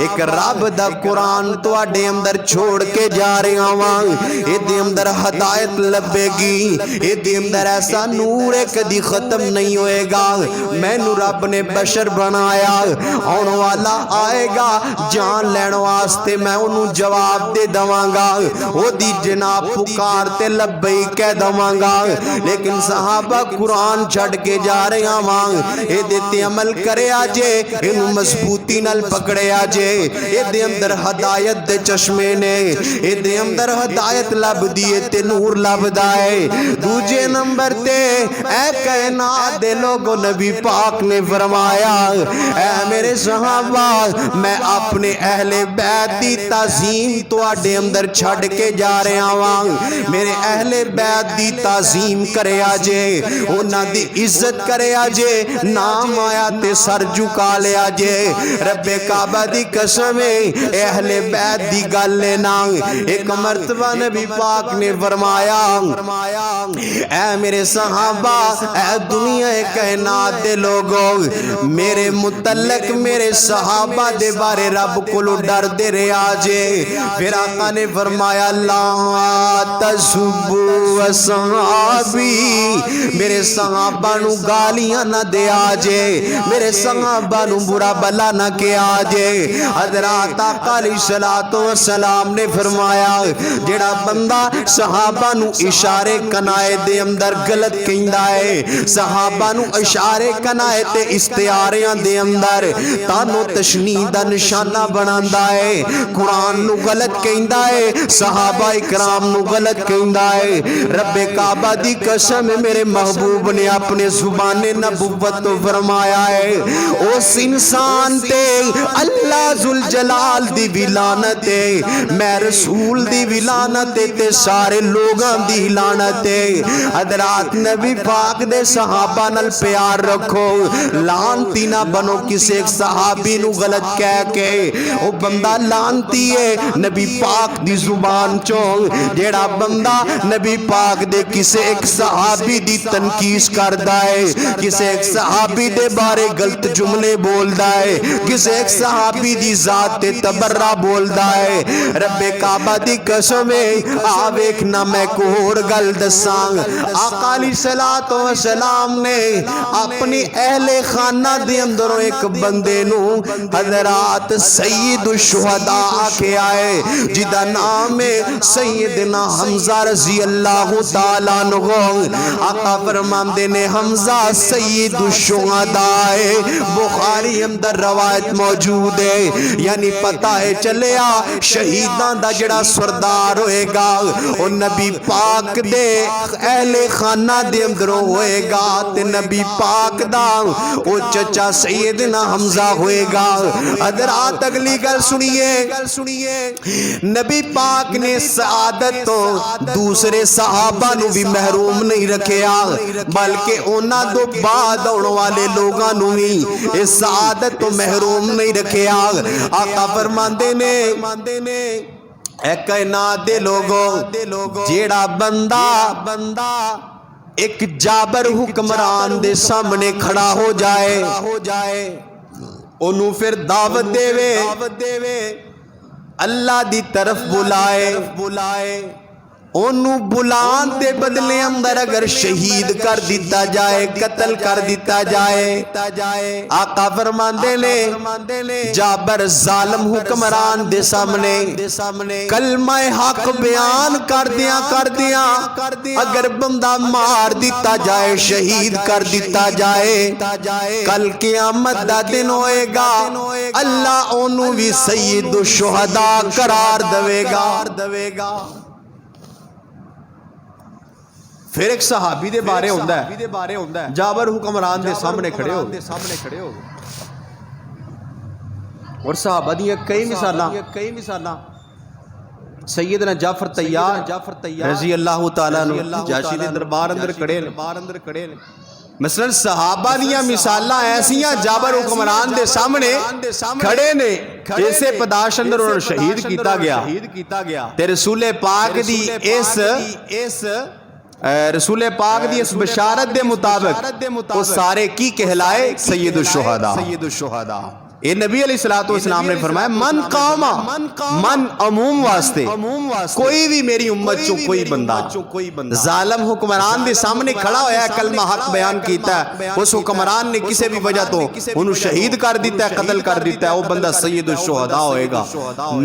Speaker 3: एक रब दा कुरान तुहाडे अंदर छोड़ के जा रहा वां, इहदे अंदर हदायत लभेगी, इहदे अंदर ऐसा नूर है कदी खत्म नहीं होएगा। मैनू रब ने बशर बनाया, आने वाला आएगा जान लैण वास्ते मैं उन्होंने जवाब दे दवांगा, ओदी जनाब पुकार ते लब्बई कह दवांगा। लेकिन सहाबा कुरान छड़ के जा रहे वां, इहदे ते अमल करे आजे, इनू मजबूती नाल पकड़े आजे। इहदे अंदर हदायत दे चश्मे ने, इहदे अंदर हदायत लभदी है ते नूर लभदा है। दूजे नंबर ते ऐ कायनात दे लोगो नबी पाक ने फरमाया, ऐ मेरे सहाबा मैं अपने अहले बैत दी ताज़ीम तुहाडे अंदर छड़ के जा रहा वां। मेरे अहले बैत दी ताज़ीम करे आजे, उन्हां दी इज्जत करे आजे, नाम आया ते सर झुका ले आजे। रब्बे काबा दी कसम है, अहले बैत दी गल है ना। एक मर्तबा नबी पाक ने फरमाया, ऐ मेरे सहाबा, ऐ दुनिया कायनात दे लोगों, मेरे मुतल्लक मेरे सहाबा दे बारे रब कोलो डर दे रहे आजे। फिर आका ने फरमाया, ला तसुब्बू असहाबी, मेरे सहाबा नू गालियां ना दे आजे, मेरे सहाबा नू बुरा भला ना के आजे। हज़रात आका अलैहिस्सलातु वस्सलाम ने फरमाया, जेड़ा बंदा सहाबा नू इशारे कनाए दे अंदर गलत कहंदा है, सहाबा नू इशारे कनाए ते इस्तिआरियां दे अंदर तानो तशनीह दा निशाना बनांदा है, कुरान नू गलत कहंदा है, सहाबा इकराम नू गलत कहंदा है। रब्बे काबा दी कसम मेरे महबूब ने अपने जुबाने नबुव्वत तो फरमाया है, उस इंसान ते अल्लाह जुल जलाल दी भी लानत है, मैं रसूल दी भी लानत है ते सारे लोगां दी लानत है। हज़रात नबी पाक दे सहाबा नाल प्यार रखो, लानती ना बनो किसी एक सहाबी नू गलत कह के। ओ बंदा लानती है नबी पाक दी जुबान चों, जेड़ा बंदा नबी पाक दे किसे एक सहाबी दी तनकीस करदा है, किसे एक सहाबी दे बारे गलत जुमले बोलदा है, किसे एक सहाबी दी जात ते तबर्रा बोलदा है, रब्बे काबा दी कसम है आ वेखना मैं को होर गल दसांग। आका अलैहिस्सलातु वस्सलाम ने अपनी अहले खाना दे अंदरों एक बंदे नू हजरात सैयदुश शुहदा आखे आए, जिदा नाम है सैयदना हमजा रजी अल्लाह तआला अन्हु। आका फरमांदे ने हमजा सैयदुश शुहदा है, बुखारी अंदर रवायत मौजूद है, यानी पता है चलिया शहीदां दा जड़ा सरदार होएगा ओ नबी पाक दे अहले खाना दे अंदरों होएगा, ते नबी पाक दा ओ चचा सैयदना हमजा होएगा। हजरात अगली गल सुनिए, नबी पाक ने सआदत तो दूसरे सहाबा नू भी महरूम नहीं रखिया, बल्कि उन्हां तो बाद आने वाले लोगां नू भी इस सआदत तो महरूम नहीं रखिया। आका फरमांदे ने ऐ कायनात दे लोगो, जेड़ा बंदा एक जाबर हुक्मरान दे सामने खड़ा हो जाए ओनू फिर दावत देवे अल्लाह दी तरफ बुलाए ओनू बुलान दे बदले अंदर अगर शहीद कर दिता जाए, कत्ल कर दिता जाए, आका फरमांदे ने जाबर जालिम हुक्मरान दे सामने कलमा हक बयान कर दिया अगर बंदा मार दिता जाए, शहीद कर दिता जाए, कल क़यामत दा दिन होएगा, अल्लाह ओनू भी सैयदुश शुहदा करार देवेगा। फिर एक सहाबी दे बारे होंदा है, जाबर हुक्मरान दे सामने खड़े हो और सहाबा दी कई मिसालां सैयदना जाफर तैयार रजी अल्लाह तआला अन्हु जाशी दे दरबार अंदर खड़े ने। मसलन सहाबा दियां मिसालां ऐसियां जाबर हुक्मरान दे सामने खड़े ने, इसे पदाश अंदर उन्हें शहीद किया गया ते रसूल पाक दी इस रसूल पाक दी इस बशारत दे मुताबिक वो सारे की कहलाए सैयदुश शुहदा। ये नबी अलैहिस्सलातु वस्सलाम ने फरमाया मन कामा मन अमूम वास्ते कोई भी मेरी उम्मत चो कोई बंदा जालिम हुक्मरान दे सामने खड़ा होया, कलमा हक बयान कीता, उस हुक्मरान ने किसी भी वजह तो उन्हें शहीद कर दिता, कत्ल कर दिता, वो बंदा सैयदुश शुहदा होएगा।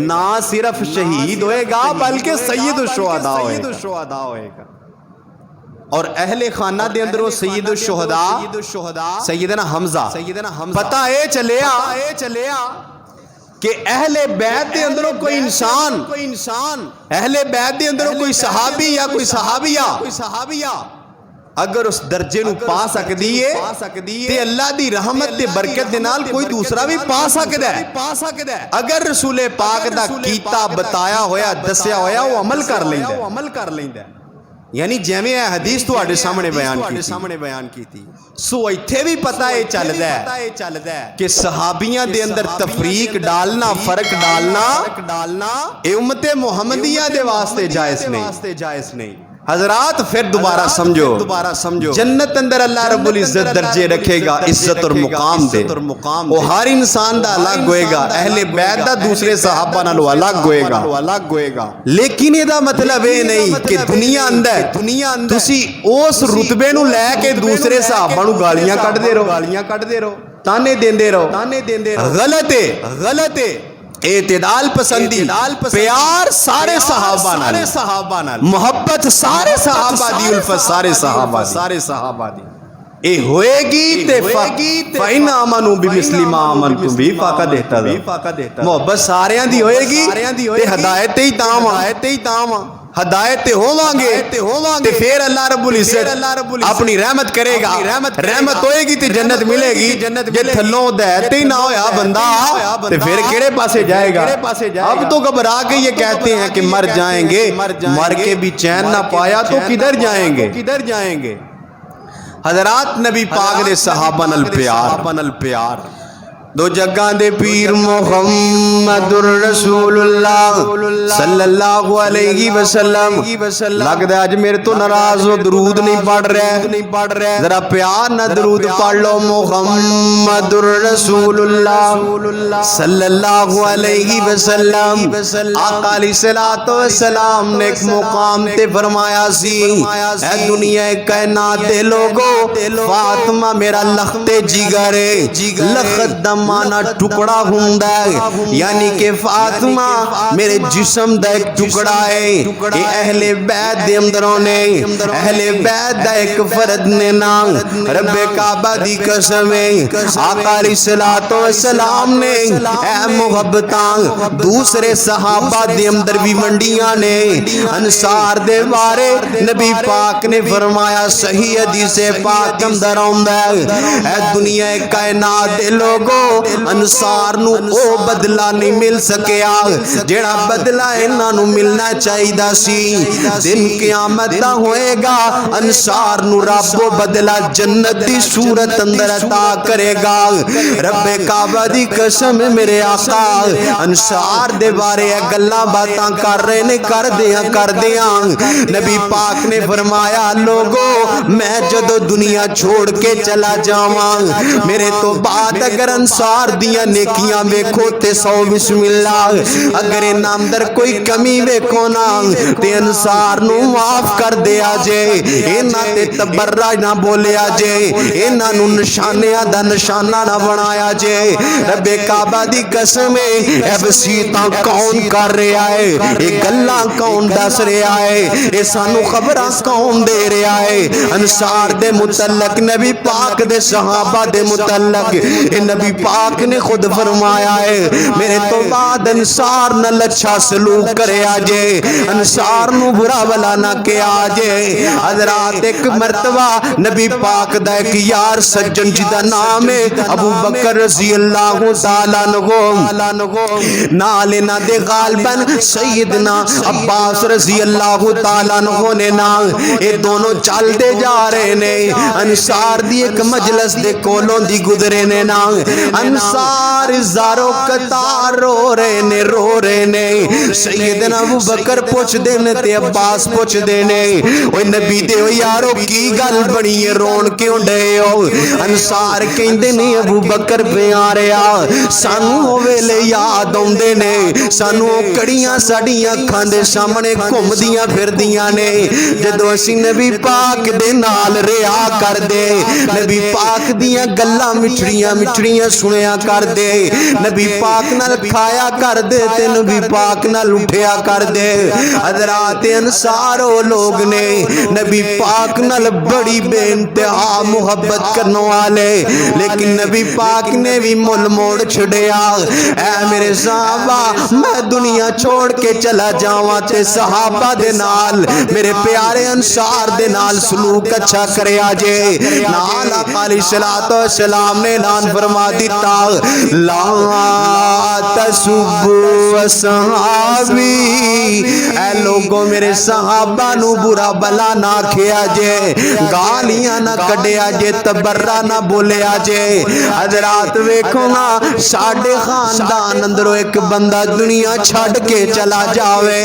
Speaker 3: ना सिर्फ शहीद होएगा बल्कि सैयदुश शुहदा होएगा। और अहले खाना दे अंदर सैयदुश शुहदा सैयदना हमजा पता है चलिया कि अहले बैत दे अंदरों कोई इंसान अहले बैत दे अंदरों कोई सहाबी या कोई सहाबिया अगर उस दर्जे नू पा सकदी है ते अल्लाह दी रहमत ते बरकत दे नाल कोई दूसरा भी पा सकदा है। अगर रसूल पाक दा कीता बताया होया दस्या होया वो अमल कर लैंदा यानी जिवें यह हदीस तुहाडे सामने बयान की थी। सो इत्थे भी पता है चलदा है कि सहाबियां दे अंदर तफरीक डालना, फर्क डालना ए उम्मते मुहम्मदिया दे वास्ते जायज नहीं। हजरात फिर दोबारा समझो जन्नत अंदर अल्लाह रब्बुल इज्जत दर्जे रखेगा, इज्जत और मुकाम दे वो हर इंसान दा अलग होएगा, अहले बैत दा दूसरे सहाबा नालों अलग होएगा। लेकिन एदा मतलब ये नहीं कि दुनिया अंदर तुसी उस रुतबे नू लैके दूसरे सहाबा नू गालियां कढदे रहो, ताने देंदे रहो। गलत है। एतदाल पसंदी प्यार सारे सहाबा नाल, मोहब्बत सारे सहाबा दी, उल्फत सारे सहाबा दी ए होएगी ते फ़इन आमनू बिमिस्लि मा आमनतुम बिही फ़क़द इहतदौ। मोहब्बत सारियां दी होएगी ते हिदायत ही ताम हदायत होवांगे ते फिर अल्लाह रब्बुल इज्जत अपनी रहमत करेगा। रहमत होएगी ते जन्नत मिलेगी। जे थल्लों हिदायत ही ना होया बंदा ते फिर केड़े पासे जाएगा। अब तो घबरा के ये कहते हैं कि मर जाएंगे, मर के भी चैन ना पाया तो किधर जाएंगे। हजरात नबी पाक दे सहाबा नाल प्यार दो जगह दे पीर मुहम्मदुर रसूलुल्लाह सल्लल्लाहु अलैहि वसल्लम। लगदा अज मेरे तो नाराज हो, दरूद नहीं पढ़ रहा, जरा प्यार ना दरूद पढ़ लो। मुहम्मदुर रसूलुल्लाह सल्लल्लाहु अलैहि वसल्लम। आका अलैहिस्सलातु वस्सलाम ने एक मुकाम ते फरमाया सी, ऐ दुनिया कायनात दे लोगो, फातिमा मेरा लखते जिगर है। लखत दा माना टुकड़ा हुंदा है, यानी कि फातिमा मेरे जिस्म दा एक टुकड़ा है। ये अहले बैत दे अंदरों ने, अहले बैत दा एक फर्द ने ना। रब्बे काबा दी कसम है, आका अलैहिस्सलातु वस्सलाम ने ऐ मुहब्बतां दूसरे सहाबा दे अंदर भी वंडियां ने। अंसार दे बारे नबी पाक ने फरमाया, सही हदीस पाक अंदर आउंदा है, ऐ दुनिया कायनात दे लोगो, अंसार नू ओ बदला नहीं मिल सकिया जेड़ा बदला इन्हां नू मिलना चाहिदा सी। दिन क़यामत दा होएगा, अंसार नू रब ओ बदला जन्नत दी सूरत अंदर अता करेगा। रब्बे काबा दी कसम मेरे आका अंसार दे बारे गल्लां बातां कर रहे ने, करदियां नबी पाक ने फरमाया, लोगो मैं जदों दुनिया छोड़ के चला जावां, मेरे तो बाद अगर अंसार दियां नेकियां वेखो ते 100 बिस्मिल्लाह, अगर इन्हां अंदर कोई कमी वेखो ना ते अंसार नू माफ कर दिया जे। इन्हां ते तबर्रा ना बोलिया जे, इन्हां नू निशानियां दा निशाना ना बनाया जे। रब्बे काबा दी कसम है, वसीयतां कौन कर रहा है, ये गल्लां कौन दस रहा है, ये सानू खबरां कौन दे रहा है। अंसार दे मुतल्लक, नबी पाक दे सहाबा दे मुतल्लक नबी पाक ने खुद फरमाया है, मेरे तो बाद अंसार न अच्छा सलूक करे आजे, अंसार नू बुरा भला ना के आजे। हजरात एक मर्तबा नबी पाक दा एक यार सज्जन जिदा नाम है अबू बकर रज़ी अल्लाह तआला अन्हु, नाल इन्हां दे गालबन सैयदना अब्बास रज़ी अल्लाह तआला अन्हु ने ना, ये दोनों चलते जा रहे ने। अंसार दी एक मजलिस दे कोलों दी गुजरे ने ना, अंसार ज़ारो कतार रो रहे ने। सैयदना अबू बकर पुछदे ने ते अब्बास पुछदे ने, ओए नबी दे ओ यारो की गल बनी है, रोन क्यों डे हो? अंसार कहंदे ने अबू बकर प्यारिया, सानू ओ वेले याद आउंदे ने, सानू ओ कड़ियां साडियां अखां दे सामने घुमदियां फिरदियां ने, जदों असीं नबी पाक दे नाल रिहा करदे, नबी पाक दियां गल्लां मिठड़ियां सुनिया कर दे, नबी पाक नाल खाया कर दे ते नबी पाक नाल उठिया कर दे। हजरात अंसार ओ लोग ने नबी पाक नाल बड़ी बेइंतहा मुहब्बत करने वाले, लेकिन नबी पाक ने भी मुल मोड़ छड़िया। ऐ मेरे साहबा, मैं दुनिया छोड़ के चला जावां ते सहाबा दे नाल, मेरे प्यारे अंसार दे नाल सलूक अच्छा करया जे। नाल आका अलैहिस्सलातु वस्सलाम ने ऐलान फरमा दिता, ला तसुब्बु असहाबी, ऐ लोगों मेरे सहाबा नू बुरा भला ना आखिया जे, गालियां ना कढ़िया जे, तबर्रा ना बोलिया जे। हजरात वेखो ना, साडे खानदान अंदरों एक बंदा दुनिया छड़ के चला जावे,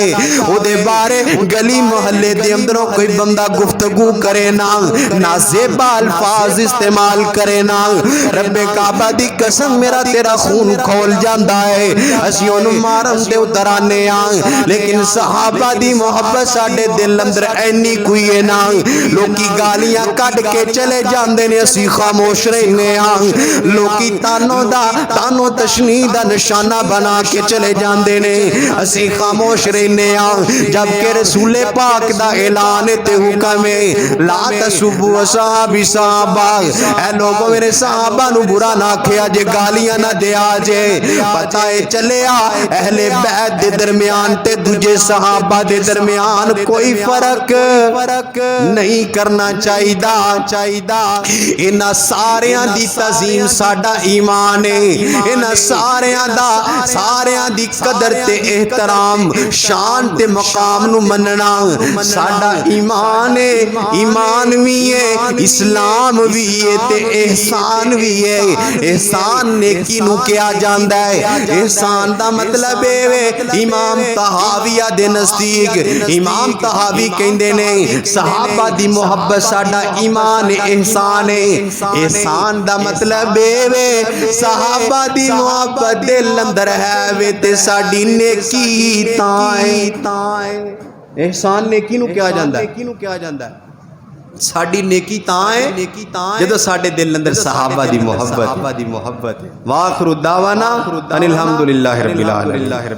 Speaker 3: ओदे बारे गली मोहल्ले दे अंदरों कोई बंदा गुफ्तगू करे ना, नाज़ेबा अल्फाज इस्तेमाल करे ना, रब्बे काबा दी कसम मेरा तेरा खून खोल जाता है, असीं ओनू मारन ते उतर आने आ। लेकिन सहाबा दी मोहब्बत साडे दिल अंदर ऐनी कोई है ना, लोकी गालियां कट के चले जाते ने, असीं खामोश रहने आ, लोकी तानो तशनी दा निशाना बना के चले जाते ने, असीं खामोश रहने आ। जबकि रसूले पाक दा ऐलान ते हुक्म है, ला तसुब्बु असहाबी सहाबा, ऐ लोगों मेरे सहाबा नू बुरा ना आखिया जे, गालियां ना दिया जे। पता है चलिया अहले बैत दे दरमियान ते दूजे सहाबा दे दरमियान कोई फर्क नहीं करना चाहिदा। इन्हां सारियां दी तज़ीम साडा ईमान है, इन्हां सारियां दी कदर ते एहतराम, शान ते मकाम नू मनना साडा ईमान है। ईमान भी है, इस्लाम भी है ते एहसान भी है। एहसान एहसान नेकी नूं कहा जांदा है। एहसान दा मतलब है इमाम तहाविया दे नज़दीक इमाम तहावी कहंदे ने सहाबा दी मोहब्बत साडा ईमान एहसान है। एहसान दा मतलब है सहाबा दी मोहब्बत दिल अंदर है वे ते साडी नेकी ताए। एहसान नेकी नूं कहा जांदा है। साडी नेकी तां है जदों साडे दिल अंदर सहाबा दी मोहब्बत है। वाखिरु दावाना अनिल हम्दुलिल्लाहि रब्बिल आलमीन।